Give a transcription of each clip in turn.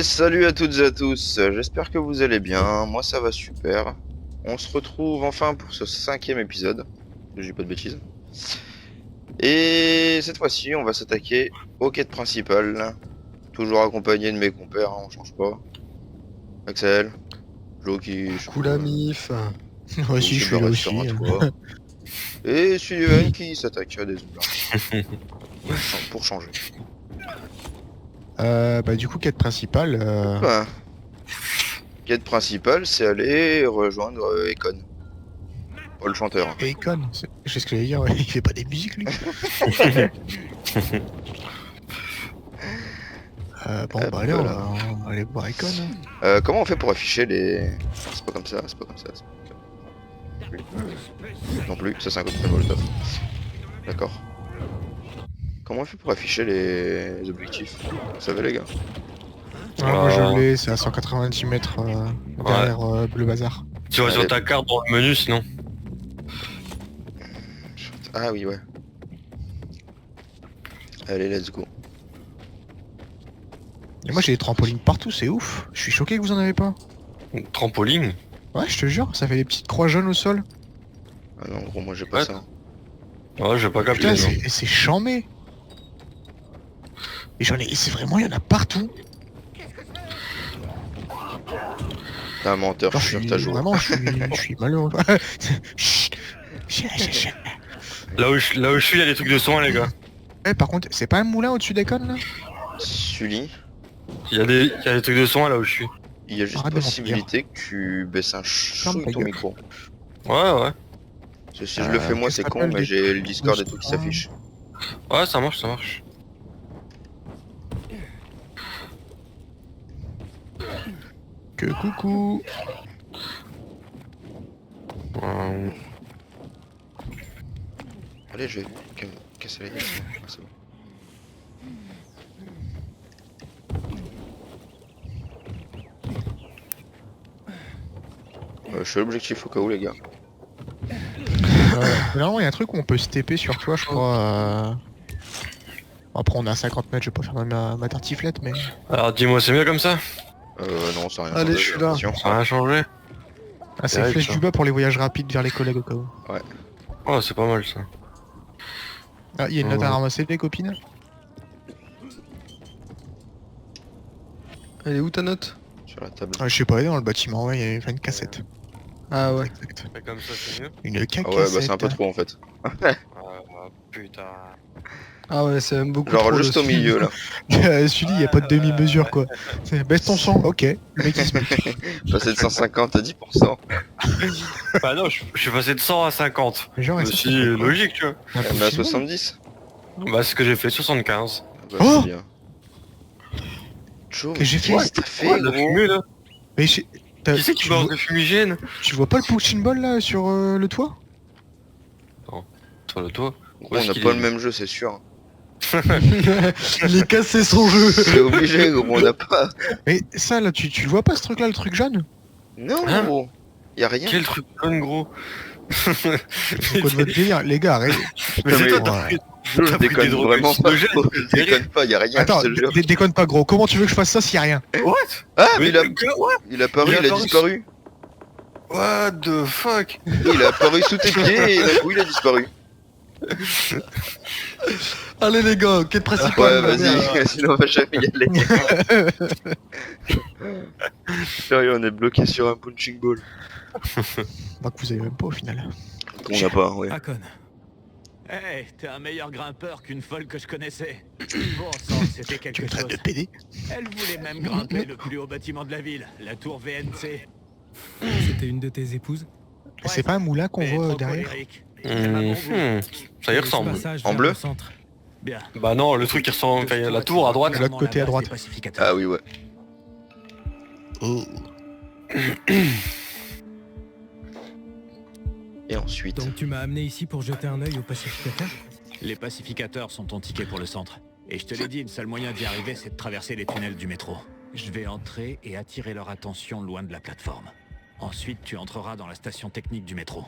Et salut à toutes et à tous, j'espère que vous allez bien, moi ça va super. On se retrouve enfin pour ce 5e épisode, si je dis pas de bêtises. Et cette fois-ci, on va s'attaquer aux quêtes principales, toujours accompagné de mes compères, hein, on change pas. Axel, Flo qui, je sais Coucou la pas, mif. Flo Ouais, si, s'est je suis là barré sur un aussi. toit. Et Sullivan qui s'attaque à des zombies, pour changer. Du coup, quête principale. Bah, quête principale, c'est aller rejoindre Econ, pas le chanteur. Hein. Akon. C'est ce que j'allais dire, ouais. Il fait pas des musiques, lui. Hop Allez, on là. va aller voir Akon. Comment on fait pour afficher les... C'est pas comme ça, c'est pas comme ça. Non plus, ça c'est un cocktail molotov. D'accord. Comment on fait pour afficher les objectifs? Vous savez les gars? Moi, je l'ai, c'est à 190 mètres derrière Bleu Bazar. Tu vois Allez. sur ta carte dans le menu sinon. Ah oui, ouais. Allez, let's go. Et moi, j'ai des trampolines partout, c'est ouf. Je suis choqué que vous en avez pas. Trampoline. Ouais, je te jure, ça fait des petites croix jaunes au sol. Ah non, gros, moi j'ai pas Ouais. ça. Ouais, j'ai pas capté. Putain, non. c'est chambé. Et c'est vraiment, il y en a partout. T'es un menteur, Genre, je suis sûr que t'as joué. Vraiment, je suis malheureux. Chut. Chut. Là où je suis, il y a des trucs de soins, les gars. Eh, par contre, c'est pas un moulin au-dessus d'Akon, là? Sully, Il y a des trucs de soins là où je suis. il y a juste Arrête de possibilité que tu baisses un chouille ta ton gueule. micro. Ouais. Parce que si je le fais moi qu'est-ce c'est que con, t'appelles mais des j'ai le Discord et tout qui soins s'affiche. Ouais, ça marche. Que coucou. Euh, Allez, je vais casser la gueule. Ah, c'est bon. Je fais l'objectif au cas où les gars. Normalement, il y a un truc où on peut se TP sur toi, je crois. Après, on est à 50 mètres, je vais pas faire ma tartiflette, mais. Alors dis-moi, c'est mieux comme ça? Non, ça n'a rien Allez, changé, je suis j'ai là. l'impression. Ça a rien changé? Ah, c'est Direct, flèche ça. du bas pour les voyages rapides vers les collègues au cas où. Oh, c'est pas mal ça. Ah, il y a une note à ramasser, les copines? Elle est où ta note? Sur la table. Ah, je sais pas, dans le bâtiment, ouais, il y avait une cassette. Ah ouais. Exact. Mais comme ça, c'est mieux? Une Ah cassette. ouais, bah c'est un peu trop en fait. Putain. Ah ouais, c'est même beaucoup Genre trop. juste au dessus. milieu là. Celui-là, il y a pas de demi-mesure, quoi. Baisse ton son, ok. Le mec, il se met. Passer de 150 à 10%. Bah non, je suis passé de 100 à 50. Genre, et ça, Aussi ça fait quoi? logique, tu vois. Un Elle met à Pokémon 70. Bah c'est ce que j'ai fait, 75. Ah bah, Oh c'est bien. Joe, Que j'ai fait qu'est-ce que t'as fait Ouais, la gros? fumée là. Mais Qui c'est qui balance le fumigène? tu vois pas le punching ball là sur le toit? Sur le toit. Gros, Où on est-ce n'a qu'il pas est, le même jeu, c'est sûr. Il est cassé son jeu. C'est obligé, gros, on n'a pas. Mais ça là, tu le vois pas ce truc là, le truc jaune? Non, Hein gros. Y'a rien. Quel truc jaune gros. C'est quoi de votre délire? Les gars, arrêtez. Mais c'est mais- toi, t'as pris, Je t'as pris déconne des drogues vraiment pas. hallucinogènes, gros, c'est Je déconne pas, y'a rien, Attends, je te le jure. déconne pas gros, comment tu veux que je fasse ça s'il y a rien? What? Ah, mais il a What apparu, Il a il a apparu. disparu. What the fuck? Il a apparu sous tes pieds et d'un coup il a disparu. Allez les gars, quête principale. Ouais, vas-y, sinon on va jamais y aller. Sérieux, on est bloqué sur un punching ball. Bah que vous avez même pas au final. On n'a pas, ouais. Hakon. Hey, t'es un meilleur grimpeur qu'une folle que je connaissais. Bon sang, c'était Tu quelque me traites chose. de PD? Elle voulait même grimper le plus haut bâtiment de la ville, la tour VNC. C'était une de tes épouses? C'est pas un moulin qu'on Mais voit trop derrière? colérique. J'aime à bon goût. Ça y ressemble. Passage En vers bleu le centre. Bien. Bah non, le truc qui ressemble, enfin, il y a la tour à droite. De l'autre côté à droite. Ah oui, ouais. Oh. Et ensuite. Donc tu m'as amené ici pour jeter un œil au pacificateur? Les pacificateurs sont ton ticket pour le centre. Et je te l'ai dit, le seul moyen d'y arriver, c'est de traverser les tunnels du métro. Je vais entrer et attirer leur attention loin de la plateforme. Ensuite, tu entreras dans la station technique du métro.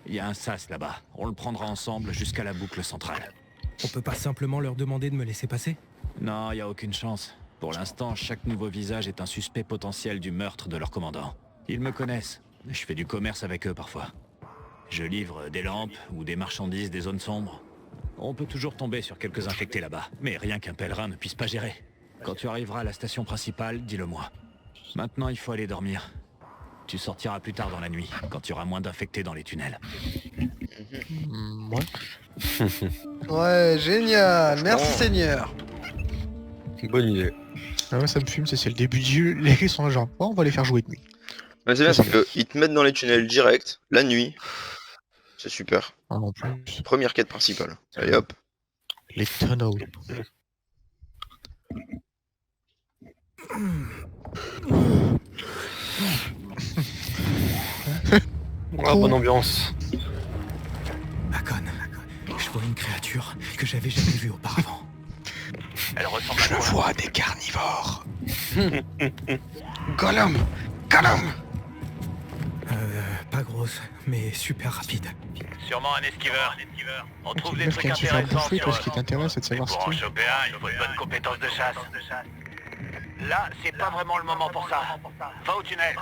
Il y a un sas là-bas. On le prendra ensemble jusqu'à la boucle centrale. On peut pas simplement leur demander de me laisser passer? Non, il y a aucune chance. Pour l'instant, chaque nouveau visage est un suspect potentiel du meurtre de leur commandant. Ils me connaissent. Je fais du commerce avec eux parfois. Je livre des lampes ou des marchandises des zones sombres. On peut toujours tomber sur quelques infectés là-bas, mais rien qu'un pèlerin ne puisse pas gérer. Quand tu arriveras à la station principale, dis-le-moi. Maintenant, il faut aller dormir. Tu sortiras plus tard dans la nuit, quand il y aura moins d'infectés dans les tunnels. Ouais. Ouais, génial. Merci Seigneur. Bonne idée. Ah ouais, ça me fume, c'est le début du jeu. Les gars sont là genre, oh, on va les faire jouer de nuit. Mais c'est bien, c'est qu'ils te mettent dans les tunnels direct, la nuit. C'est super. Ah non plus. Première quête principale. Allez hop. Les tunnels. Ah, bonne ambiance. Hakon, je vois une créature que j'avais jamais vue auparavant. Elle ressemble Je vois des carnivores. Gollum. Gollum. Pas grosse, mais super rapide. Sûrement un esquiveur. On trouve des trucs intéressants. Toi, ce qui t'intéresse, c'est de savoir ce Pour en que choper un, il faut de bonnes compétences de chasse. Là, c'est pas vraiment le moment pour ça. Va au tunnel.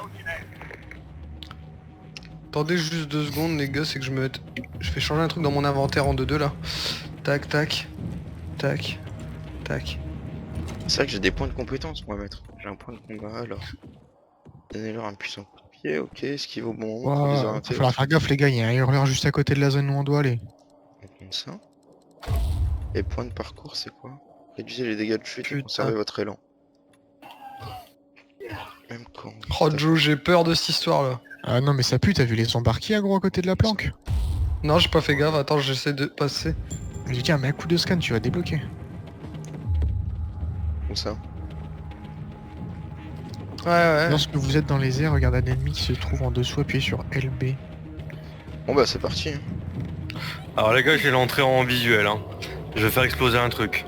Attendez juste 2 secondes les gars, c'est que je me mette... Je fais changer un truc dans mon inventaire en 2-2 là. Tac, tac. Tac. Tac. C'est vrai que j'ai des points de compétence, moi, maître. J'ai un point de combat, alors. Donnez-leur un puissant coup de pied, ok. Esquive au bon moment pour Wow, il va désorienter. falloir faire gaffe les gars, il y a un hurleur juste à côté de la zone où on doit aller. On compte ça. Les points de parcours, c'est quoi? Réduisez les dégâts de chute et Putain. conservez votre élan. Même quand... Oh Joe, j'ai peur de cette histoire là. Ah non mais ça pue, t'as vu les embarqués à gros à côté de la planque? Non, j'ai pas fait gaffe, attends, j'essaie de passer. J'ai dit, mais un coup de scan, tu vas débloquer. Comme ça. Ouais. Lorsque vous êtes dans les airs, regardez un ennemi qui se trouve en dessous, appuyez sur LB. Bon bah c'est parti. Hein. Alors les gars, j'ai l'entrée en visuel. Hein. Je vais faire exploser un truc.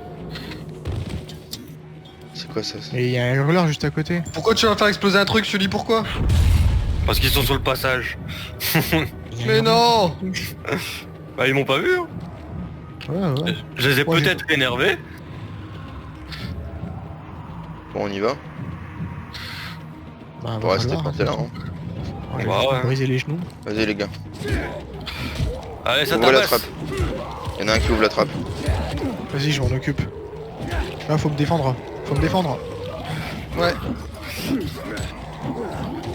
C'est quoi ça? Et il y a un hurleur juste à côté. Pourquoi tu vas faire exploser un truc, je te dis pourquoi? Parce qu'ils sont sur le passage. Il y a Mais un non. Bah ils m'ont pas vu. Hein. hurleur. Ouais. Je les ai Ouais, peut-être énervés. Bon, on y va. Bah, On va va rester falloir, planté là. Hein. Ouais, Bah ouais. briser les genoux. Vas-y les gars. Allez, ça Ouvrez la tabasse. trappe. Y'en a un qui ouvre la trappe. Vas-y, je m'en occupe. Là, faut me défendre. Faut me défendre. Ouais.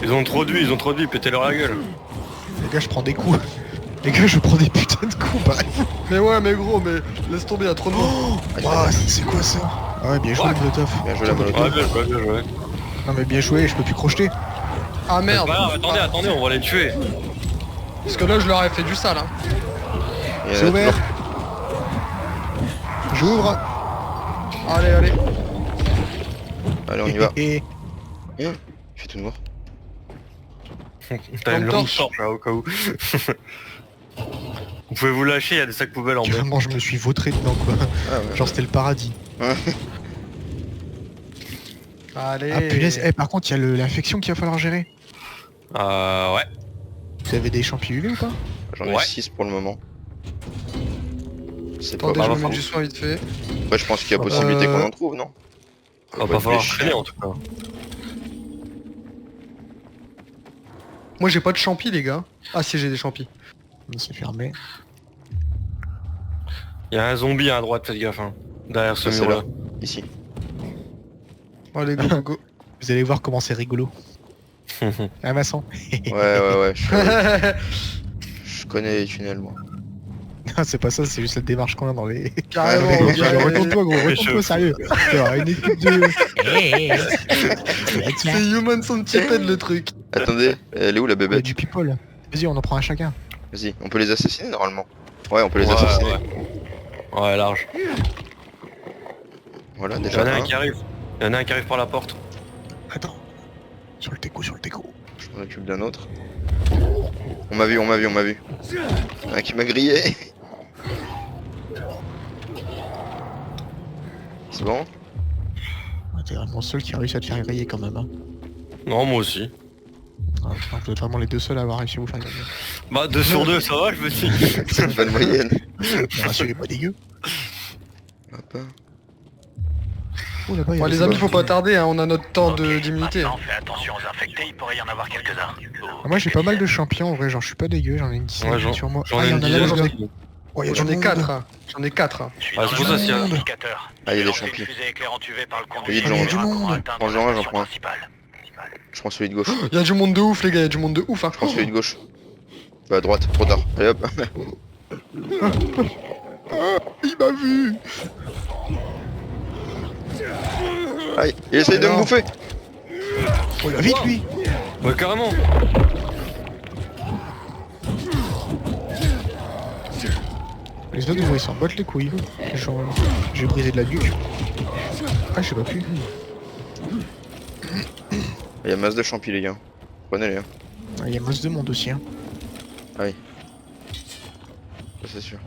Ils ont trop de vie, pétez-leur la gueule. Les gars, je prends des coups. Les gars, je prends des putains de coups, pareil. Mais ouais, mais gros, mais laisse tomber, y'a trop de monde. Ouah, c'est quoi ça? Ah ouais, bien joué, Molotov. Bien joué la molotov. Ouais, bien joué, bien joué. Non mais bien joué, je peux plus crocheter. Ah C'est merde. pas grave, attendez, on va les tuer. Parce que là, je leur ai fait du sale, hein. Il y en a C'est ouvert. toujours- J'ouvre. Allez, allez. Allez on y va. Et Il fait tout noir. T'as une Lampe lampe torche. torche là au cas où. Vous pouvez vous lâcher, il y a des sacs poubelles en bas. carrément, je me suis vautré dedans quoi. Ah ouais. Genre c'était le paradis. Allez. Ah punaise, par contre, il y a l'infection qu'il va falloir gérer. Ouais. Vous avez des champignons UV ou pas? J'en ai Ouais. 6 pour le moment. C'est pas Attendez, je mal. me mets du soin vite fait. Ouais, je pense qu'il y a possibilité qu'on en trouve, non? Va pas falloir traîner en tout cas. Moi, j'ai pas de champi, les gars. Ah si, j'ai des champis. C'est fermé. Il y a un zombie à droite, faites gaffe. Hein. Derrière ce Ça, c'est mur là. là. Ici. Allez, go, go, go. Vous allez voir comment c'est rigolo. Ah Vincent. Ouais. Je connais les tunnels, moi. Non, c'est pas ça, c'est juste la démarche qu'on a dans les... Carrément, Ouais, on ouais, dirait- Retourne-toi gros, retourne-toi sérieux. Tu vois, une équipe de... C'est Human Centipede le truc. Attendez, elle est où la Il y a bébête? du people. Vas-y, on en prend un chacun. Vas-y, on peut les assassiner normalement. Ouais, on peut les Ouais, assassiner. Ouais, large. Voilà, Il y déjà en a un un. qui arrive. Il y en a un qui arrive par la porte. Attends. Sur le teco. Je m'en occupe d'un autre. On m'a vu. Un qui m'a grillé. C'est bon? T'es vraiment seul qui a réussi à te faire griller quand même. Hein. Non, moi aussi. Ah, putain, vous êtes vraiment les deux seuls à avoir réussi à vous faire griller. Bah 2 sur 2, ça va, je me suis dit. C'est une bonne moyenne. Rassurez pas dégueu. Hop. Oh là-bas, il y a Bon, les des- amis, faut pas tarder, hein, on a notre temps d'immunité. Maintenant, fais attention aux infectés, il pourrait y en avoir quelques-uns. Ah, moi j'ai pas mal de champions en vrai, genre je suis pas dégueu, j'en ai une dizaine Ouais, j'en sur moi. j'en Ah, ai il y une en a là, dizaine. j'en ai- aussi. Oh, il y a J'en du ai monde. 4, hein. J'en ai 4. Hein. Ah, c'est pour ça, s'il y a... Ah, il y a des champions. Il y a du monde. Prends genre un, j'en prends un. Je prends celui de gauche. Il y a du monde de ouf, les gars, il y a du monde de ouf. Hein. Je prends celui de gauche. Bah à droite, trop tard. Allez hop. Il m'a vu. Aïe, il essaye de me Non. bouffer. Oh, il va vite lui. Ouais, carrément. Les autres, ils s'en battent les couilles. Genre, j'ai brisé de la nuque. Ah, je sais pas plus. Il y a masse de champis les gars. Prenez-les. Hein. Ah, il y a masse de monde aussi. Hein. Ça c'est sûr.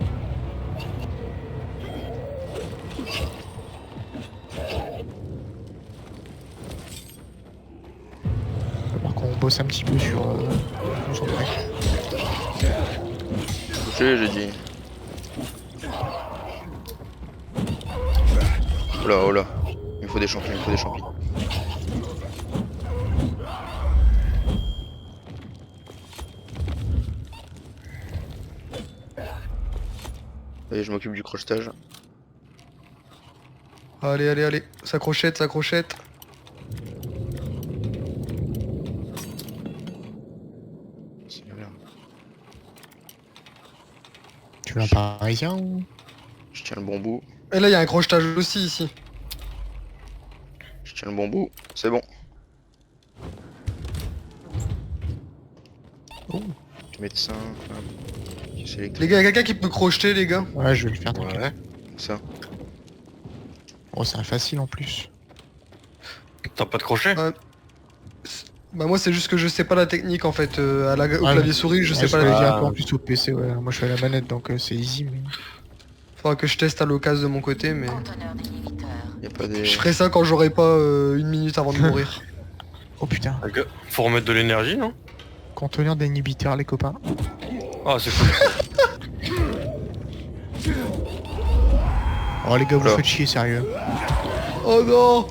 Alors qu'on bosse un petit peu sur. Sur le mec. Touché, j'ai dit. Oh là, oh là. Il me faut des champignons, il me faut des champignons. Allez, je m'occupe du crochetage. Allez, allez, allez. Ça crochette, ça crochette. C'est bien. Tu veux un parisien ou. Je tiens le bon bout. Et là, il y a un crochetage aussi ici. Je tiens le bon bout. C'est bon. Oh. Médecin. Hop. Caisse électrique. Les gars, y a quelqu'un qui peut crocheter, les gars? Ouais, je vais le faire. t'inquiète. Ouais. Ça. Oh, c'est un facile en plus. T'as pas de crochet? Bah, moi, c'est juste que je sais pas la technique en fait. Au Ouais, clavier souris, je sais pas la Je technique. un peu en plus au PC, ouais. Moi, je suis à la manette donc c'est easy. Mais... Faudra que je teste à l'occasion de mon côté, mais. Y a pas des. Je ferai ça quand j'aurai pas une minute avant de mourir. Oh putain. Les gars, faut remettre de l'énergie, non? Conteneur d'inhibiteur, les copains. Ah, c'est cool. Oh, les gars, vous Oula. faites chier, sérieux. Oh non!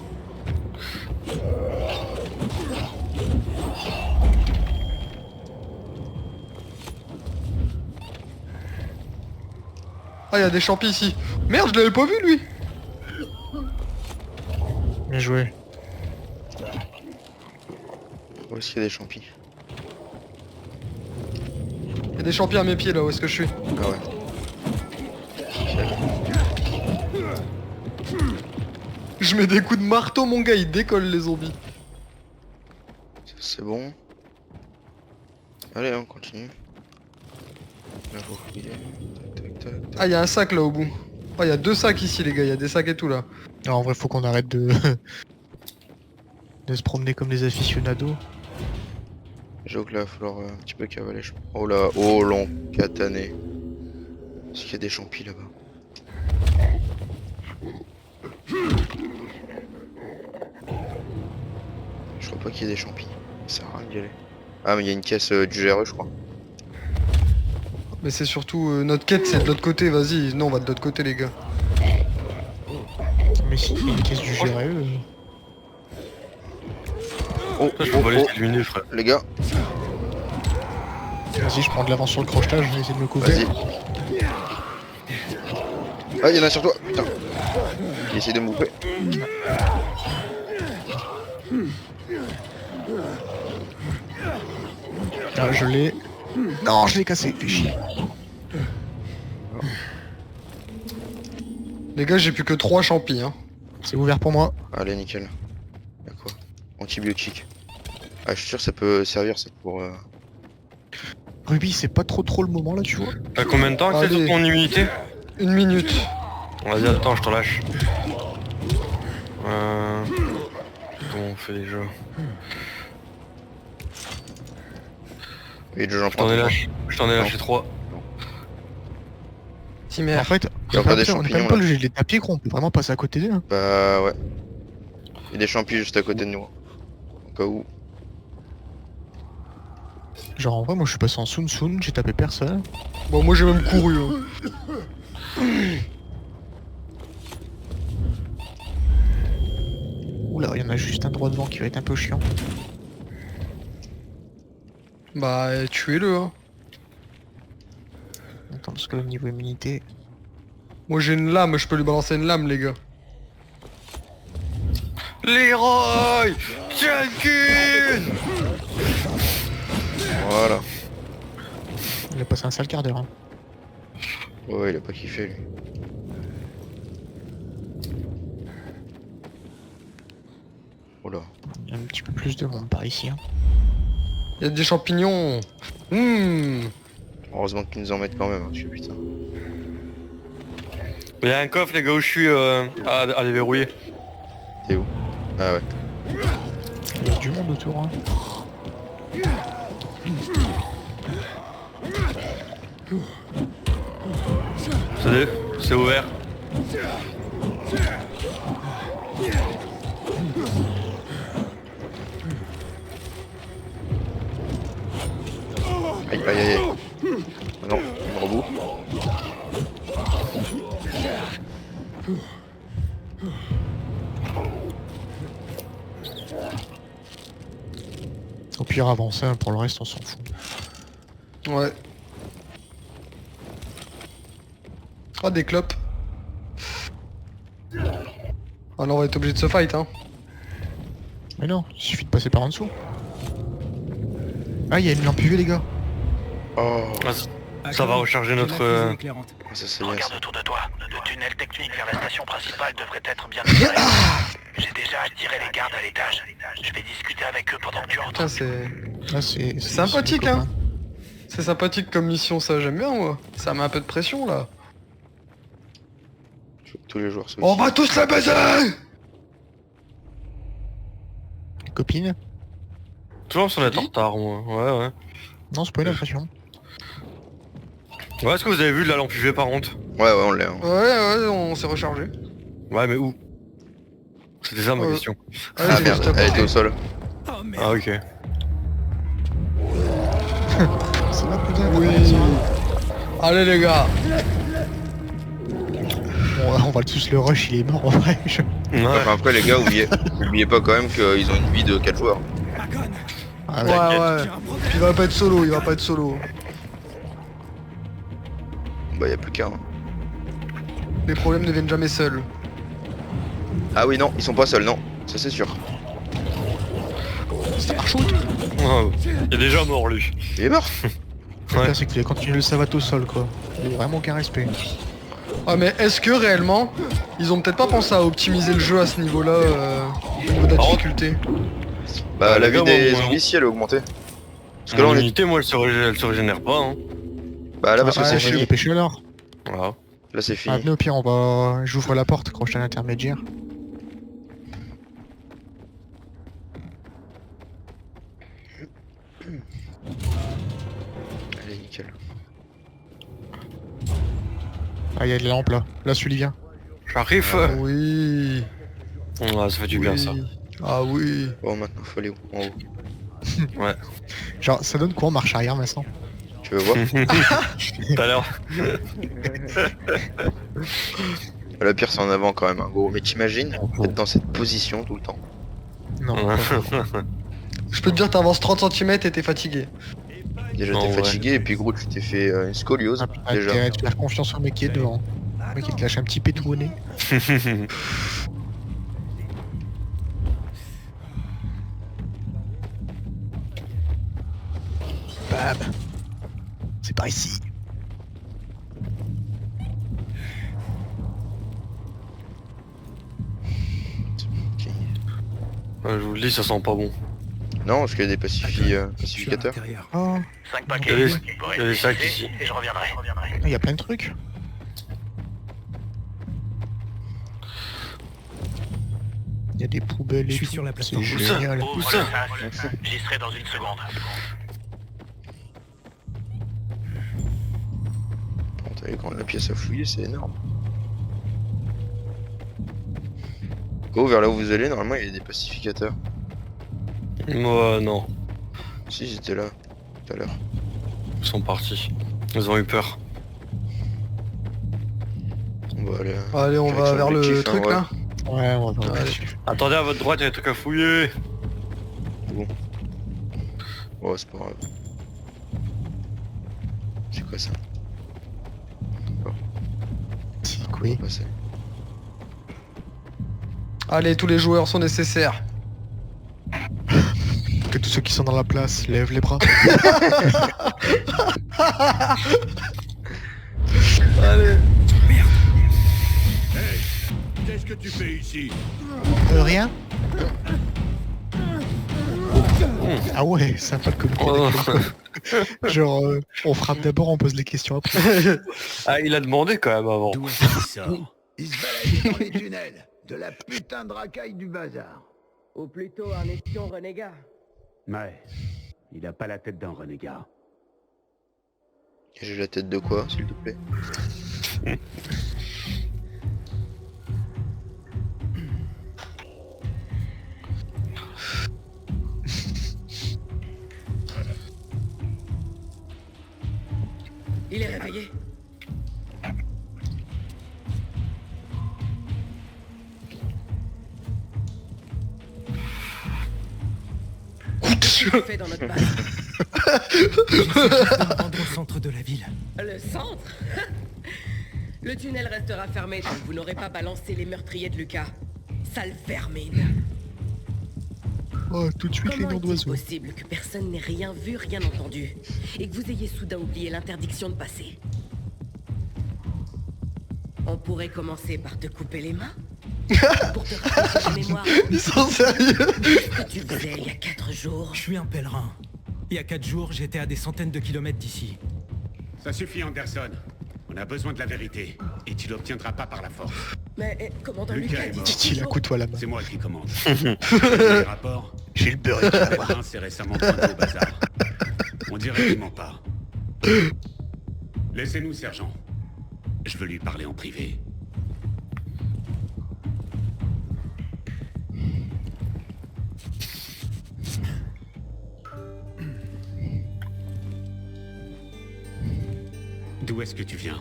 Ah, y a des champis ici. Merde, je l'avais pas vu lui. Bien joué. Où est-ce qu'il y a des champis? Y a des champis à mes pieds là, où est-ce que je suis? Ah ouais. Je mets des coups de marteau, mon gars, il décolle les zombies. C'est bon. Allez, on continue. Là, faut fouiller. Tac, tac, tac, tac. Ah, y a un sac là au bout. Oh, y a 2 sacs ici, les gars, y a des sacs et tout là. Non, en vrai, faut qu'on arrête de... de se promener comme des aficionados. J'avoue que là, il va falloir un petit peu cavaler. Oh là, oh long, katané. Est-ce qu'il y a des champis là-bas? Je crois pas qu'il y ait des champis. Ça sert à rien d'y aller. Ah, mais il y a une caisse du GRE, je crois. Mais c'est surtout notre quête, c'est de l'autre côté, vas-y. Non, on va de l'autre côté, les gars. Mais si, il y a une caisse du GRE. Oh, Je peux pas les éliminer, frère. les gars, Vas-y, je prends de l'avance sur le crochetage, je vais essayer de me couvrir. vas-y. Ah, il y en a sur toi, putain. Il essaie de me bouffer. Ah, je l'ai. Non, je l'ai cassé, fais chier. Les gars, j'ai plus que 3 champis, hein. C'est ouvert pour moi. Allez, nickel. Y'a quoi? Antibiotique. Ah, je suis sûr que ça peut servir, ça, pour... Ruby, c'est pas trop le moment là, tu vois. T'as combien de temps que t'as Allez. sur ton immunité? 1 minute. Vas-y, attends, je te lâche. Comment on fait déjà? Et déjà, j'en Je prends t'en ai trois. lâché, je t'en ai lâché 3. Timer. En fait, Il y a encore des on est champignons, même pas là. le les tapis gros, on peut vraiment passer à côté d'eux. Hein. Bah, ouais. Il y a des champis juste à côté de nous. Au cas où. Genre en vrai, moi je suis passé en Sun Sun, j'ai tapé personne. Bon, moi j'ai même couru. Hein. en a juste un droit devant qui va être un peu chiant. Bah, tuez-le, hein. Attends, parce que là, au niveau immunité... Moi j'ai une lame, je peux lui balancer une lame, les gars. Leroy Jenkins. Voilà. Il a passé un sale quart d'heure. Hein. Ouais, il a pas kiffé lui. Oh là. Il y a un petit peu plus de monde par ici. Hein. Il y a des champignons. Heureusement qu'ils nous en mettent quand même, hein, parce que putain. Il y a un coffre les gars où je suis à déverrouiller. T'es où? Ah ouais. Il y a du monde autour. Hein. C'est ouvert. Aïe aïe aïe. Ah non, il me rebout. Au pire avancer, hein, pour le reste on s'en fout. Ouais. Ah, des clopes. Ah là, on va être obligé de se fight, hein. Mais non, il suffit de passer par en dessous. Ah, il y a une lampe UV les gars. Oh, Ça va recharger notre... ça c'est bien ça. Regarde autour de toi. Le tunnel technique vers la station principale devrait être bien éclairé. J'ai déjà attiré les gardes à l'étage. Je vais discuter avec eux pendant que tu Putain, entres. c'est Là c'est sympathique, les hein. copains. C'est sympathique comme mission, ça, j'aime bien, moi. Ça met un peu de pression, là. Je veux que tous les jours ça On aussi. va tous la baiser. Les copines. Toujours on est en retard moi. Ouais. Non, c'est pas une impression. Ouais, est-ce que vous avez vu la lampe UV par contre? Ouais, on l'est. Hein. Ouais, on s'est rechargé. Ouais mais où? C'était ça ma question. Ouais, Ah j'ai merde, juste à elle côté. était au sol. Oh merde. Ah ok. Ça va putain. Oui. Allez, les gars. Bon, on va tous le rush, il est mort en vrai. Ouais. Enfin, après les gars, oubliez pas quand même qu'ils ont une vie de 4 joueurs. Akon, Ah, Ouais, ouais. ouais. j'ai un problème. Puis il va pas être solo, il va pas être solo. Bah y a plus qu'un. Hein. Les problèmes ne viennent jamais seuls. Ah oui non, ils sont pas seuls, non. Ça c'est sûr. Starshoot. Ouais. Il est déjà mort lui. Il est mort. Le pire, c'est qu'il a continué le savate au sol quoi. Il a vraiment aucun respect. Ah, mais est-ce que réellement, ils ont peut-être pas pensé à optimiser le jeu à ce niveau-là, au niveau de la Par contre- difficulté? Bah Ah, la les vie gars, des moi, zombies si elle a augmenté. Parce que là Mon on est... unité moi elle se régénère pas hein. Bah là parce que Ah, c'est je vais fini. dépêcher alors. Voilà. Là c'est Ah, fini. venez au pire, on va. J'ouvre la porte quand je suis à l'intermédiaire. Allez nickel. Ah, il y a des lampes là. Là, celui vient. J'arrive. Oui. Ouais, ça fait du bien ça. Ah oui. Bon maintenant faut aller où? En haut. Genre, ça donne quoi en marche arrière maintenant? Tu veux voir? Tout à l'heure. Le pire c'est en avant quand même, hein, gros. Mais t'imagines être dans cette position tout le temps. Non. Je peux te dire, t'avances 30 cm et t'es fatigué. Déjà Non, t'es ouais. fatigué et puis gros tu t'es fait une scoliose Ah, déjà. intérêt de faire confiance au mec qui est devant. Le mec qui te lâche un petit pétou au nez. Bam. C'est par ici. Ok. Je vous le dis, ça sent pas bon. Non parce qu'il y a des Je suis à pacificateurs. l'intérieur. Oh, 5 Il y paquets. a des- Pour il y a des sacs utiliser, ici. et je reviendrai. il y a plein de trucs. Il y a des poubelles et Je suis tout. sur la C'est plateforme. Où ça génial. Ouvre Où le ça sas. J'y serai dans une seconde. Bon, t'as vu quand la pièce a fouillé, c'est énorme. Go vers là où vous allez, normalement il y a des pacificateurs. Moi non. Si j'étais là tout à l'heure. Ils sont partis. Ils ont eu peur. On va aller. Allez, on va Direction vers le l'objectif, hein, truc ouais. là. Ouais, on va Allez. dessus. Attendez, à votre droite, il y a des trucs à fouiller. Oh, c'est pas grave. C'est quoi ça? Si, On va oui. passer. Allez, tous les joueurs sont nécessaires. Que tous ceux qui sont dans la place lèvent les bras. Allez. Qu'est-ce que tu fais ici? Rien. Ah ouais, sympa de communiquer. Genre, on frappe d'abord, on pose les questions après. Ah, il a demandé quand même avant. D'où est-ce qu'il sort? Il se baladait dans les tunnels de la putain de racaille du bazar. Ou plutôt un espion renégat. Ouais, il a pas la tête d'un renégat. J'ai la tête de quoi, s'il te plaît? Il est réveillé. Qu'est-ce que tu fais dans notre base? J'essaie juste de me rendre au centre de la ville. Le centre? Le tunnel restera fermé tant que vous n'aurez pas balancé les meurtriers de Lucas. Sale vermine. Oh, tout de suite les Comment noms est-il d'oiseaux. possible que personne n'ait rien vu, rien entendu, et que vous ayez soudain oublié l'interdiction de passer? On pourrait commencer par te couper les mains? Pour te rappeler ta mémoire. Ils sont sérieux. Qu'est-ce que tu faisais il y a 4 jours? Je suis un pèlerin. Il y a 4 jours, j'étais à des centaines de kilomètres d'ici. Ça suffit, Anderson. On a besoin de la vérité. Et tu l'obtiendras pas par la force. Mais commandant Lucas Lucas est dit mort. Titi, la couteau à la main. C'est moi qui commande. Les rapports, J'ai le beurre et le prince s'est récemment pointé au bazar. On dirait qu'il ment pas. Laissez-nous, sergent. Je veux lui parler en privé. D'où est-ce que tu viens?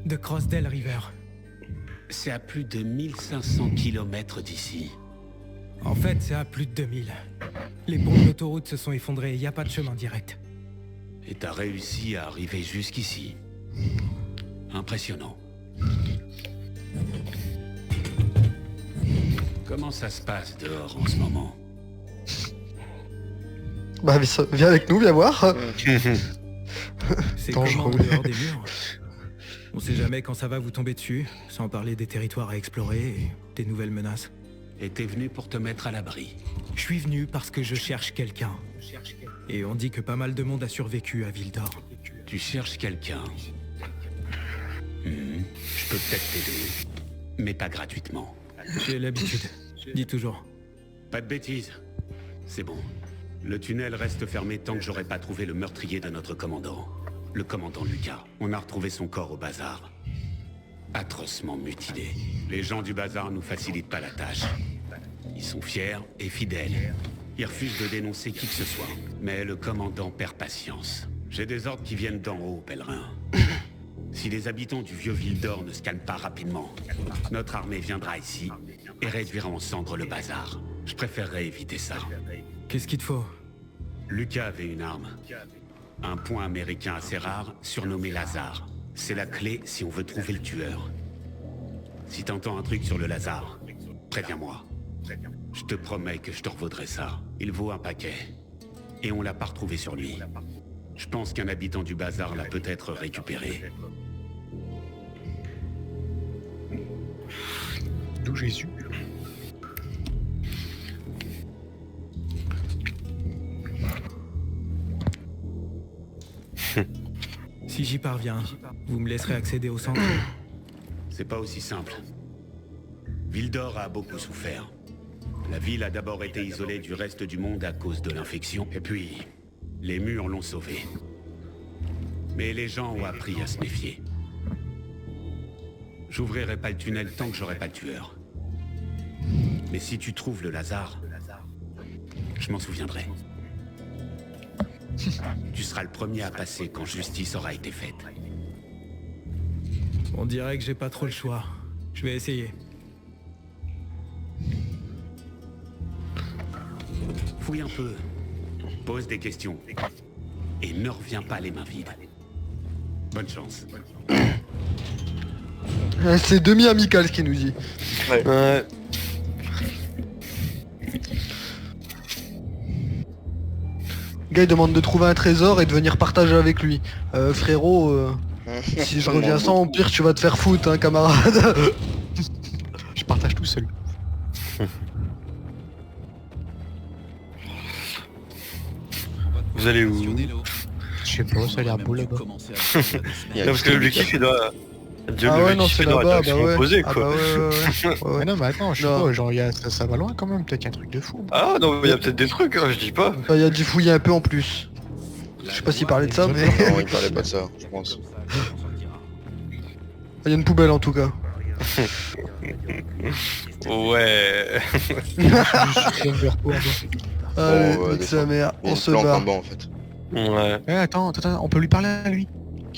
De Crossdale River. C'est à plus de 1500 kilomètres d'ici. En fait, c'est à plus de 2000. Les ponts de l'autoroute se sont effondrés, il n'y a pas de chemin direct. Et t'as réussi à arriver jusqu'ici. Impressionnant. Comment ça se passe dehors en ce moment? Bah viens avec nous, viens voir. C'est Dangereux. comment en dehors des murs. On sait jamais quand ça va vous tomber dessus, sans parler des territoires à explorer et des nouvelles menaces. Et t'es venu pour te mettre à l'abri. Je suis venu parce que je cherche quelqu'un. Et on dit que pas mal de monde a survécu à Vildor. Tu cherches quelqu'un. Je peux peut-être t'aider. Mais pas gratuitement. J'ai l'habitude. Dis toujours. Pas de bêtises. C'est bon. Le tunnel reste fermé tant que j'aurai pas trouvé le meurtrier de notre commandant. Le commandant Lucas. On a retrouvé son corps au bazar. Atrocement mutilé. Les gens du bazar nous facilitent pas la tâche. Ils sont fiers et fidèles. Ils refusent de dénoncer qui que ce soit. Mais le commandant perd patience. J'ai des ordres qui viennent d'en haut, pèlerin. Si les habitants du vieux Vildor ne se calment pas rapidement, notre armée viendra ici et réduira en cendres le bazar. Je préférerais éviter ça. Qu'est-ce qu'il te faut? Lucas avait une arme. Un point américain assez rare, surnommé Lazare. C'est la clé si on veut trouver le tueur. Si t'entends un truc sur le Lazare, préviens-moi. Je te promets que je te revaudrai ça. Il vaut un paquet. Et on l'a pas retrouvé sur lui. Je pense qu'un habitant du bazar l'a peut-être récupéré. D'où Jésus. Si j'y parviens, vous me laisserez accéder au centre. C'est pas aussi simple. Vildor a beaucoup souffert. La ville a d'abord été isolée du reste du monde à cause de l'infection, et puis les murs l'ont sauvée. Mais les gens ont appris à se méfier. J'ouvrirai pas le tunnel tant que j'aurai pas le tueur. Mais si tu trouves le Lazare, je m'en souviendrai. Tu seras le premier à passer quand justice aura été faite. On dirait que j'ai pas trop le choix. Je vais essayer. Fouille un peu. Pose des questions. Et ne reviens pas les mains vides. Bonne chance. C'est demi-amical ce qu'il nous dit. Ouais. Le gars il demande de trouver un trésor et de venir partager avec lui. Frérot, si je reviens sans, au pire tu vas te faire foutre, hein, camarade. Je partage tout seul. Vous allez où? Je sais pas, ça a l'air beau là-bas. Non, parce que l'objectif il doit... Ah ouais, non, c'est là-bas, bah ouais. Opposée, Ah quoi. bah ouais. Mais non, mais attends, je sais Non. pas, genre ça va loin quand même, peut-être qu'il y a un truc de fou. Ah non, il y a peut-être des trucs, hein, je dis pas. Il y a dû fouiller un peu en plus. Je sais pas s'il parlait de ça, mais Non, il parlait pas de ça, je pense. il y a une poubelle en tout cas. Ouais. Allez, ouais, nique sa mère, Il y a on une se planque en barre. bas en fait. Ouais. Eh, attends, on peut lui parler à lui.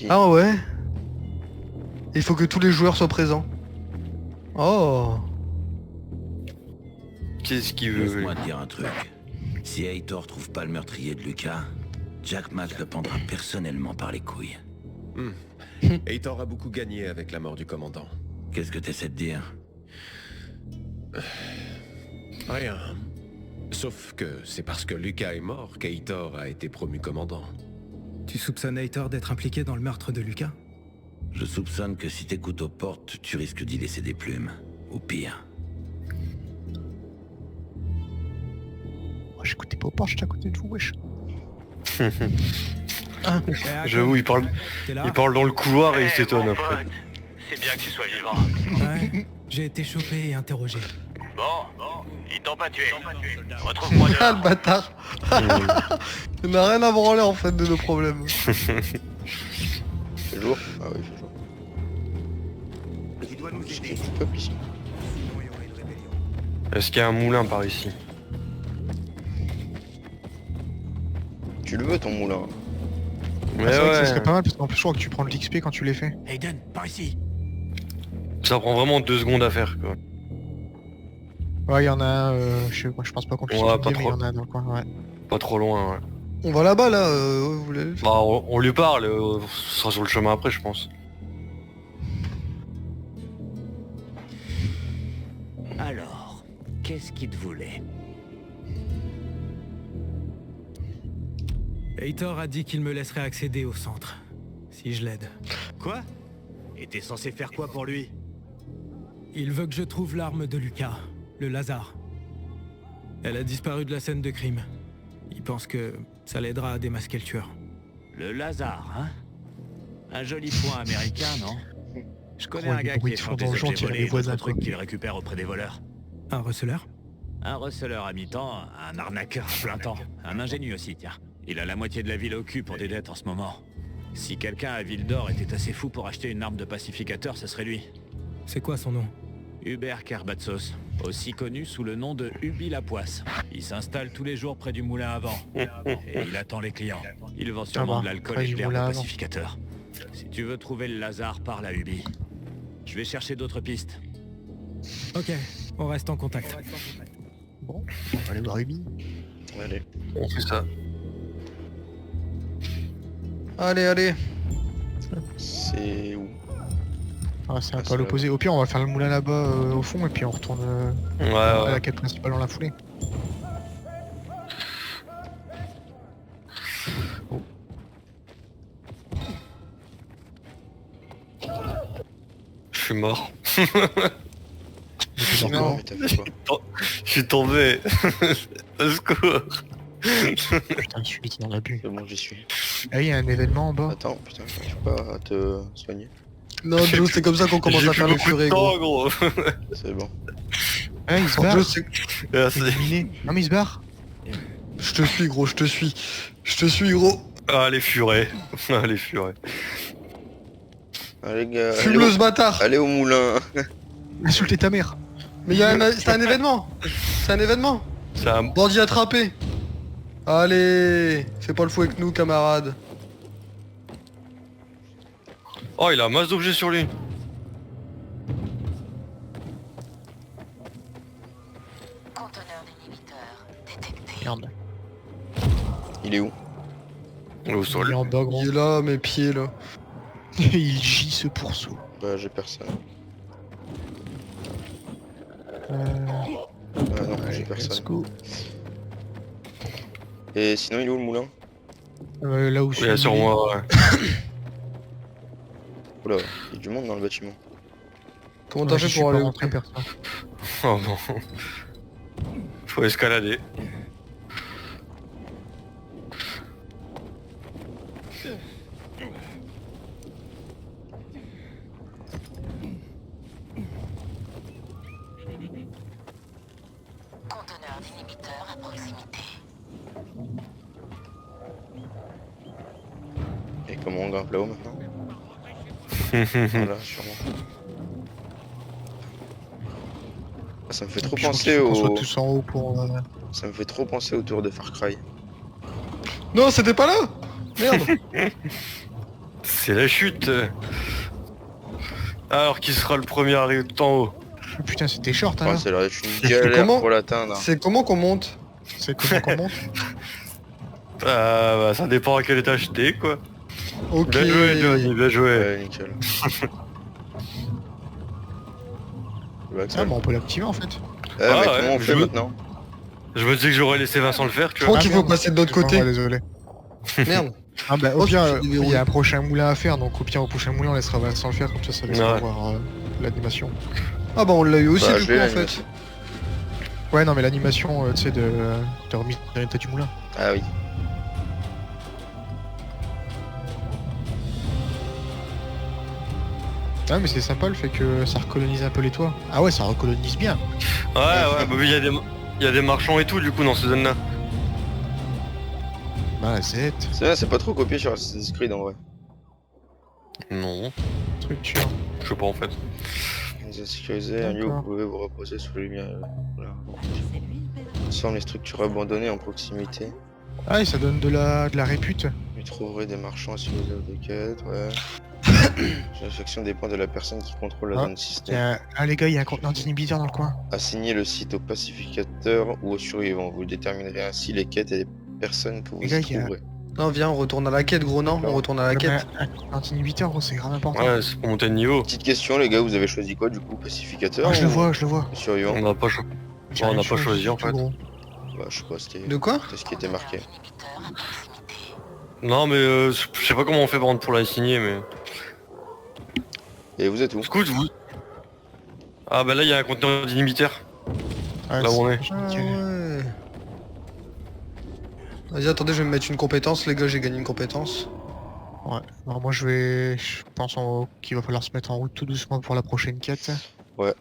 Ah ouais. Il faut que tous les joueurs soient présents. Oh. Qu'est-ce qu'il veut? Laisse-moi te dire un truc. Si Heitor trouve pas le meurtrier de Lucas, Jack Mack le prendra personnellement par les couilles. Heitor a beaucoup gagné avec la mort du commandant. Qu'est-ce que t'essaies de dire? Rien. Sauf que c'est parce que Lucas est mort qu'Heitor a été promu commandant. Tu soupçonnes Heitor d'être impliqué dans le meurtre de Lucas? Je soupçonne que si t'écoutes aux portes, tu risques d'y laisser des plumes. Ou pire. Oh, j'écoutais pas au porche, j'étais à côté de vous, wesh. J'avoue, il parle dans le couloir et il s'étonne après. C'est bien que tu sois vivant. Ouais. J'ai été chopé et interrogé. Bon, ils t'ont pas tué. Retrouve-moi Ah dehors. le bâtard. Il n'a rien à branler en fait de nos problèmes. C'est jour? Ah oui, c'est jour. Tu dois nous aider. C'est peuple ici. Est-ce qu'il y a un moulin par ici? Tu le veux ton moulin? Mais Ah, c'est vrai que ça ouais. serait pas mal parce qu'en plus je crois que tu prends de l'XP quand tu les fais. Aiden, par ici. Ça prend vraiment 2 secondes à faire, quoi. Ouais, il y en a un, je pense pas qu'on puisse Ouais, le pas dire, mais il y trop. en a un dans le coin, ouais. Pas trop loin, ouais. On va là-bas là, vous voulez... Bah, on lui parle, ce sera sur le chemin après, je pense. Alors, qu'est-ce qu'il te voulait? Heitor a dit qu'il me laisserait accéder au centre. Si je l'aide. Quoi? Et t'es censé faire quoi pour lui? Il veut que je trouve l'arme de Lucas, le Lazare. Elle a disparu de la scène de crime. Il pense que ça l'aidera à démasquer le tueur. Le Lazare, hein? Un joli point américain, non? Je connais Oh, un les gars qui bruits de échange fond des dans le objets genre, volés les et voisins, d'autres trucs quoi. qu'il récupère auprès des voleurs. Un receleur? Un receleur à mi-temps, un arnaqueur à plein temps. Un ingénu aussi, tiens. Il a la moitié de la ville au cul pour des dettes en ce moment. Si quelqu'un à Ville d'Or était assez fou pour acheter une arme de pacificateur, ce serait lui. C'est quoi son nom? Hubert Kerbatsos, aussi connu sous le nom de Ubi Lapoisse. Il s'installe tous les jours près du moulin à vent. Et il attend les clients. Il vend sûrement de l'alcool près et du de l'herbe moulin à vent. pacificateur. Si tu veux trouver le Lazare, parle à Ubi. Je vais chercher d'autres pistes. Ok, on reste en contact. Bon, on va aller voir Ubi. Allez. On fait ça. Allez, allez. C'est où? Ah, c'est un Ah, peu c'est à l'opposé. Au pire, on va faire le moulin là-bas au fond et puis on retourne Ouais, à ouais. la quête principale dans la foulée. Je suis mort. Non, mais t'as fait quoi? Je suis tombé. Au secours. Putain, celui qui est dans l'abus. C'est bon, j'y suis. Ah, il y a un événement en bas. Attends, putain, j'arrive pas à te soigner. Non Joe, c'est comme ça qu'on commence J'ai à plus faire les beaucoup de furets temps, gros. gros. C'est bon. Ah, il se barre. Joe, c'est... Merci. Éliminé. Non, mais il se barre. Je te suis gros, je te suis. Je te suis gros. Ah, les furets. Ah, les furets. Allez, gars. Fume-le ce bâtard. Allez au moulin. Insultez ta mère. Mais c'est un événement. C'est un événement. C'est un... Bandit attrapé. Allez, fais pas le fou avec nous camarade. Oh, il a un masse d'objets sur lui. Merde. Il est où? Au Il est sol. en bas, gros. Il est là, à mes pieds là. Il gît ce pourceau. Bah j'ai personne. Euh, Ah non, j'ai allez, personne. let's go. Et sinon il est où le moulin? Là où Il y a sur moi, ouais. Oula, il y a du monde dans le bâtiment. Comment t'as fait pour aller où? personne. Oh non. Faut escalader. Conteneur d'inhibiteur à proximité. Et comment on grimpe là-haut maintenant? Voilà, sûrement. Ah, ça me fait trop penser qu'on soit au... tous en haut pour... Ça me fait trop penser au tour de Far Cry. Non, c'était pas là. Merde. C'est la chute. Alors qui sera le premier arrivé tout en haut? Putain, c'était short, Enfin, hein. c'est une galère Comment pour l'atteindre. C'est comment qu'on monte? C'est comment qu'on monte? Bah, ça dépend à quel étage t'es, quoi. Ok. Bien joué, Johnny, bien joué. Ouais, nickel. Bah, Ah, bah on peut l'activer en fait. mais Ah, comment ouais, on fait maintenant? Je me dis que j'aurais laissé Vincent le faire, tu Je crois vois. qu'il faut passer de l'autre côté. Ah, désolé. Merde. Ah bah au Oh, pire, je suis il y déverrouillé. a un prochain moulin à faire, donc au pire au prochain moulin on laissera Vincent le faire, comme ça laissera Ouais. voir l'animation. Ah bah on l'a eu aussi Bah, du je coup l'ai, en fait. l'animation. Ouais non mais l'animation tu sais de remise dans l'état du moulin. Ah oui. Ah mais c'est sympa le fait que ça recolonise un peu les toits. Ah ouais ça recolonise bien. Ouais, ouais, bah oui, il y a des marchands et tout, du coup, dans ces zones-là. Bah c'est C'est bien, c'est pas trop copié sur Assassin's Creed en vrai. Non, structure. je sais pas, en fait. Vous êtes sécurisé, un lieu où vous D'accord. pouvez vous reposer sous la lumière. Voilà. Transforme les structures abandonnées en proximité. Ah et ça donne de la répute. Vous trouverez des marchands sur les œuvres de quête, ouais. L'affection dépend de la personne qui contrôle la Ah, zone système. Ah les gars, il y a un conteneur d'inhibiteur dans le coin. Assignez le site au pacificateur ou au survivant. Vous déterminerez ainsi les quêtes et les personnes que vous Les gars, y il y a- trouverez. Non viens, on retourne à la quête gros non, on retourne à la quête. Un conteneur d'inhibiteur gros c'est grave important. Ouais, c'est pour monter de niveau. Petite question les gars, vous avez choisi quoi du coup? Pacificateur Ah, je le ou vois, je le vois. survivant? On n'a pas, J'ai on rien n'a pas choisi, en du tout, fait. gros. Bah je sais pas, c'était De quoi? ce qui était marqué. Non, mais je sais pas comment on fait par contre pour la signer, mais... Et vous êtes où? Scout, vous... Ah bah là, il y a un conteneur d'inhibiteur. Ouais, Là où on est. Ah nickel. ouais. Vas-y attendez, je vais me mettre une compétence les gars, j'ai gagné une compétence. Ouais. Alors moi je pense qu'il va falloir se mettre en route tout doucement pour la prochaine quête. Ouais.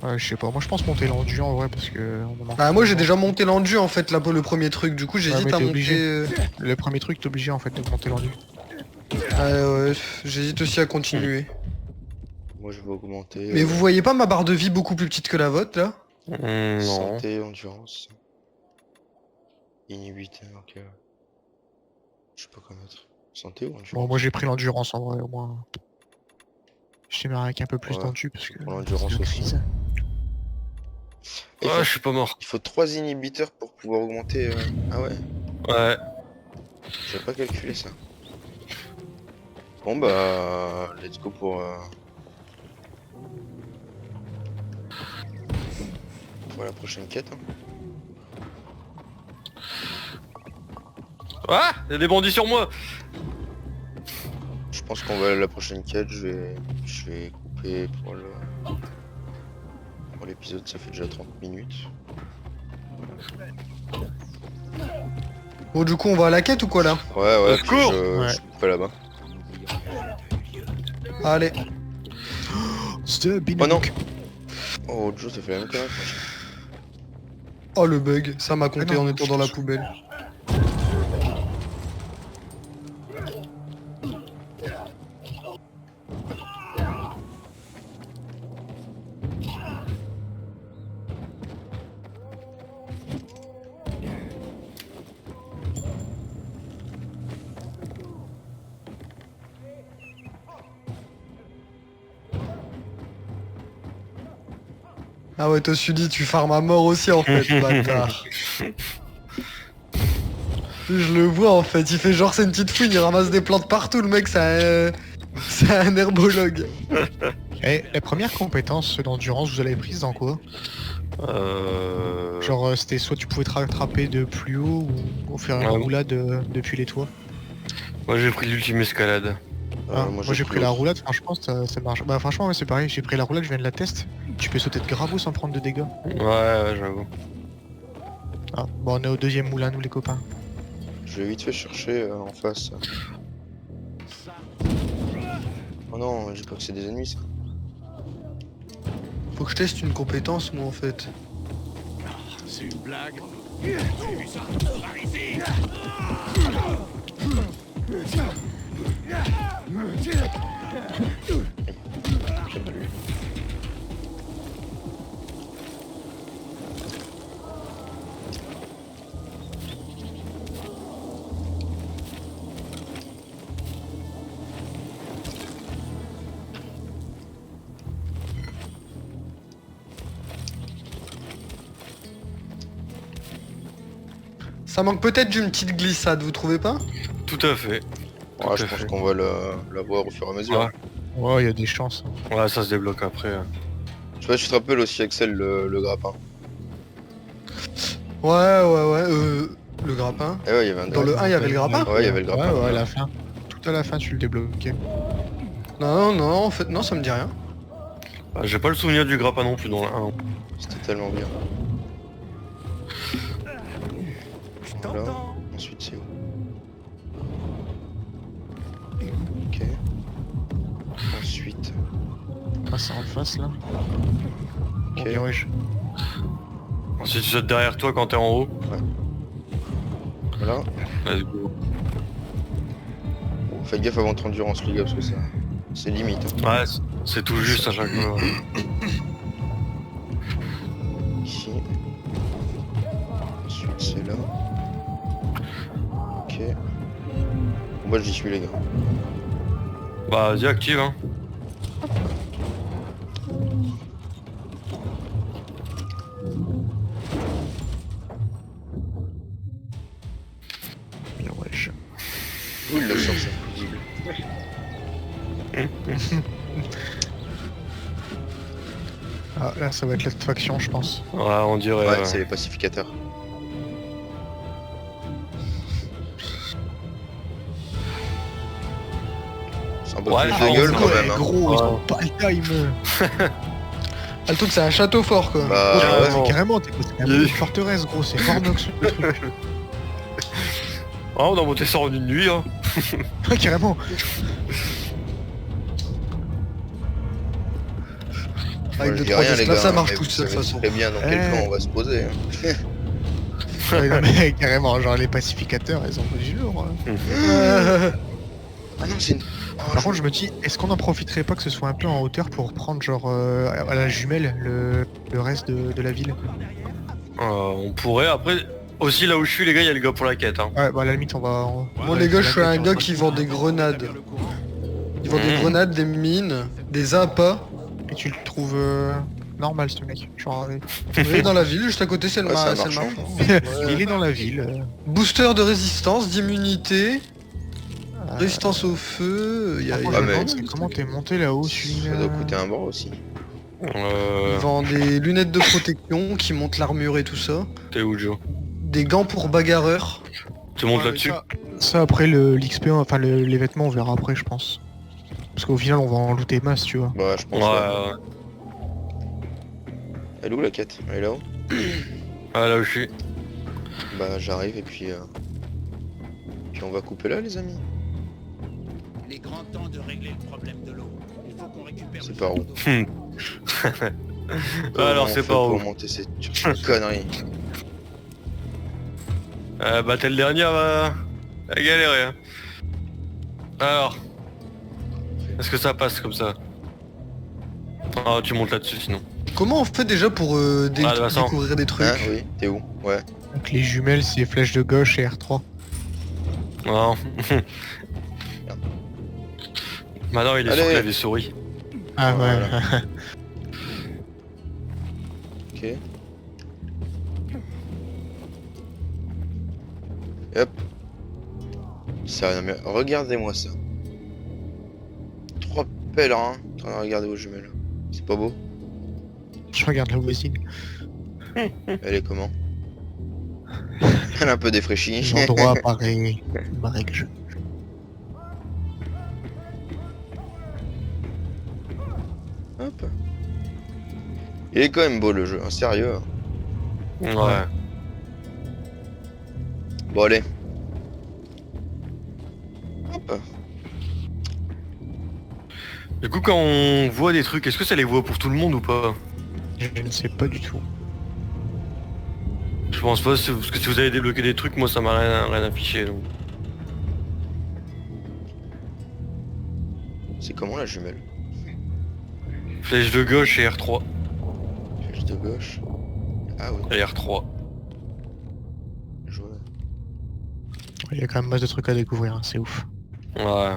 Ouais, je sais pas, moi je pense monter l'endu en vrai parce que... on en manque Bah moi j'ai tellement. déjà monté l'endu en fait là pour le premier truc, du coup j'hésite mais à t'es monter... obligé. Le premier truc t'es obligé en fait de monter l'endu. Ouais, j'hésite aussi à continuer. Moi je vais augmenter. Mais vous voyez pas ma barre de vie beaucoup plus petite que la vôtre là? Non. Santé, endurance. Inhibiteur, ok. Ouais. Je sais pas quoi mettre. Santé ou endurance? Bon moi j'ai pris l'endurance en vrai au moins. Je démarre avec un peu plus Ouais, d'endu parce que... pour l'endurance c'est la aussi. crise. Et Ah, je suis pas mort. il faut 3 inhibiteurs pour pouvoir augmenter. Ah ouais, Ouais. j'avais pas calculé ça. Bon bah, let's go pour la prochaine quête. Hein. Ah, il y a des bandits sur moi. Je pense qu'on va à la prochaine quête. Je vais couper pour l'épisode. Ça fait déjà 30 minutes. Bon du coup on va à la quête ou quoi là? Ouais, Au puis secours. je coupe là-bas. Allez. Oh non. Oh, Joe, ça fait la même connerie. Oh le bug, ça m'a compté non, en étant dans la poubelle. Ah ouais, toi Sully, tu farmes à mort aussi en fait, bâtard. Je le vois en fait, il fait genre c'est une petite fouine, il ramasse des plantes partout, le mec c'est un herbologue. Et les premières compétences d'endurance, vous avez prises dans quoi? Genre c'était soit tu pouvais te rattraper de plus haut ou faire une roulade depuis les toits. Moi j'ai pris l'ultime escalade. Moi j'ai pris la roulade, franchement ça marche. Bah franchement ouais, c'est pareil, j'ai pris la roulade, je viens de la test. Tu peux sauter de gravaux sans prendre de dégâts. Ouais, j'avoue. Ah, bon on est au deuxième moulin nous les copains. Je vais vite fait chercher en face. Oh non, j'ai pas que c'est des ennemis ça. Faut que je teste une compétence moi en fait. C'est une blague. J'ai vu ça. Par ici. Ça manque peut-être d'une petite glissade, vous trouvez pas? Tout à fait. Ouais, je pense qu'on va la voir au fur et à mesure. Ouais, il y a des chances. Ouais, ça se débloque après. Je sais pas si tu te rappelles aussi Axel le grappin. Ouais, le grappin. Eh ouais, il y avait un Dans le 1 il y avait le grappin? Ouais, il y avait le grappin. Ouais, à la fin. Tout à la fin tu le débloquais. Non, en fait non, ça me dit rien. Ah, j'ai pas le souvenir du grappin non plus dans le 1. C'était tellement bien. Voilà. Ensuite c'est où? Ok. Ensuite. Ah c'est en face là. Ok. Bon, bien wesh. Ensuite tu sautes derrière toi quand t'es en haut. Ouais. Voilà. Let's go. Bon, faites gaffe avant de endurance les gars parce que ça. C'est limite. Hein. Ouais, c'est tout juste à chaque fois. Ici. Ensuite c'est là. Ok. Bon, moi j'y suis les gars. Bah vas-y active hein. Bien wesh. Où il le sort ça fusible. Ah là ça va être l'autre faction je pense. Ouais on dirait. Ouais, c'est les pacificateurs. C'est un bon Ouais, flash de gueule quand même. Hein. Gros, ils ont pas le time. Ah, le truc c'est un château fort quoi. Bah ouais. C'est carrément, c'est une forteresse gros, c'est Fornox le truc. Oh on a monté ça en une nuit hein. Ouais, carrément. Avec Moi, je deux dis trois rien les esclaves, gars, ça marche mais tout vous seul de toute savez façon. très bien dans quel camp on va se poser. Hein. Ouais, non, mais carrément, genre les pacificateurs, ils ont pas du lourd. Hein. Ah non c'est une... Par contre, je me dis, est-ce qu'on en profiterait pas que ce soit un peu en hauteur pour prendre genre à la jumelle le reste de la ville? On pourrait après. Aussi là où je suis les gars, il y a le gars pour la quête hein. Ouais, bah à la limite, on va. Moi les gars, je suis un gars qui vend des grenades. Ils vendent des grenades, des mines, des appâts. Et tu le trouves normal ce mec. Genre, Il est dans la ville, juste à côté c'est le Ouais, ça c'est le marche, marchand. il est dans la ville. Booster de résistance, d'immunité, résistance au feu, il y a... Par Ah, contre, je me mais- demande comment t'es monté là-haut, celui-là. Ça doit coûter un bras aussi. Ils vendent des lunettes de protection qui montent l'armure et tout ça. T'es où Joe? Des gants pour bagarreurs. Tu montes là-dessus? Ça après l'XP, enfin les vêtements, on verra après, je pense. Parce qu'au final, on va en looter masse, tu vois. Bah je pense. Ouais. Elle est où la quête? Elle est là-haut? Ah là où je suis. Bah j'arrive et puis on va couper là les amis. Il est grand temps de régler le problème de l'eau. Il faut qu'on récupère. C'est par où? Alors c'est pas où. Pour monter cette connerie. Bah t'es le dernier à galérer hein. Alors. Est-ce que ça passe comme ça? Ah tu montes là-dessus sinon. Comment on fait déjà pour de toute façon. découvrir des trucs? Hein, oui, t'es où? Ouais. Donc les jumelles, c'est flèche de gauche et R3. Non. Maintenant il est Allez. sur clavier souris. Ah ouais. Voilà. Ok. Hop. Ça, non mais regardez-moi ça. 3 pèlerins en train de regarder vos jumelles. C'est pas beau? Je regarde la voisine. Elle est comment? Elle est un peu défraîchie. L'endroit paraît marécageux. Hop. Il est quand même beau le jeu, hein, sérieux. Ouais. Bon allez. Hop. Du coup, quand on voit des trucs, est-ce que ça les voit pour tout le monde ou pas? Je ne sais pas du tout. Je pense pas, parce que si vous avez débloqué des trucs, moi ça m'a rien affiché. Donc. C'est comment la jumelle? Flèche de gauche et R3. Flèche de gauche. Ah oui. Et R3. Je vois. Il y a quand même masse de trucs à découvrir, hein, c'est ouf. Ouais.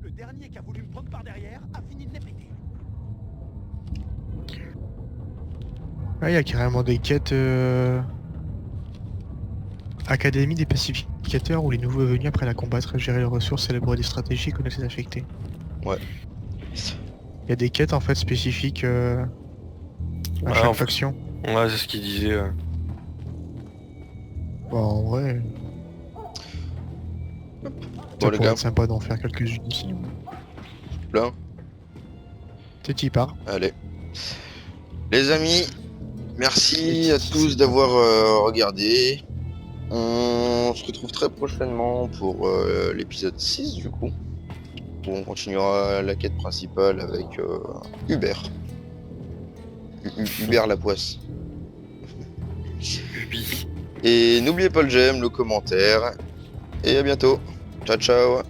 Le dernier qui a voulu me prendre par derrière a fini de l'épiter. Ah, il y a carrément des quêtes Académie des pacificateurs où les nouveaux venus après la combattre, gérer les ressources, élaborer des stratégies, connaître les affectés. Ouais. Il y a des quêtes en fait spécifiques à Ouais, chaque en fait. faction. Ouais, c'est ce qu'il disait. Ouais. Bon, en vrai, Bon ça les pourrait gars, être sympa d'en faire quelques-unes ici. là. C'est y part. Allez. Les amis, merci à tous d'avoir regardé. On se retrouve très prochainement pour l'épisode 6 du coup. Où on continuera la quête principale avec Hubert. Hubert la poisse. Et n'oubliez pas le j'aime, le commentaire. Et à bientôt. Ciao ciao.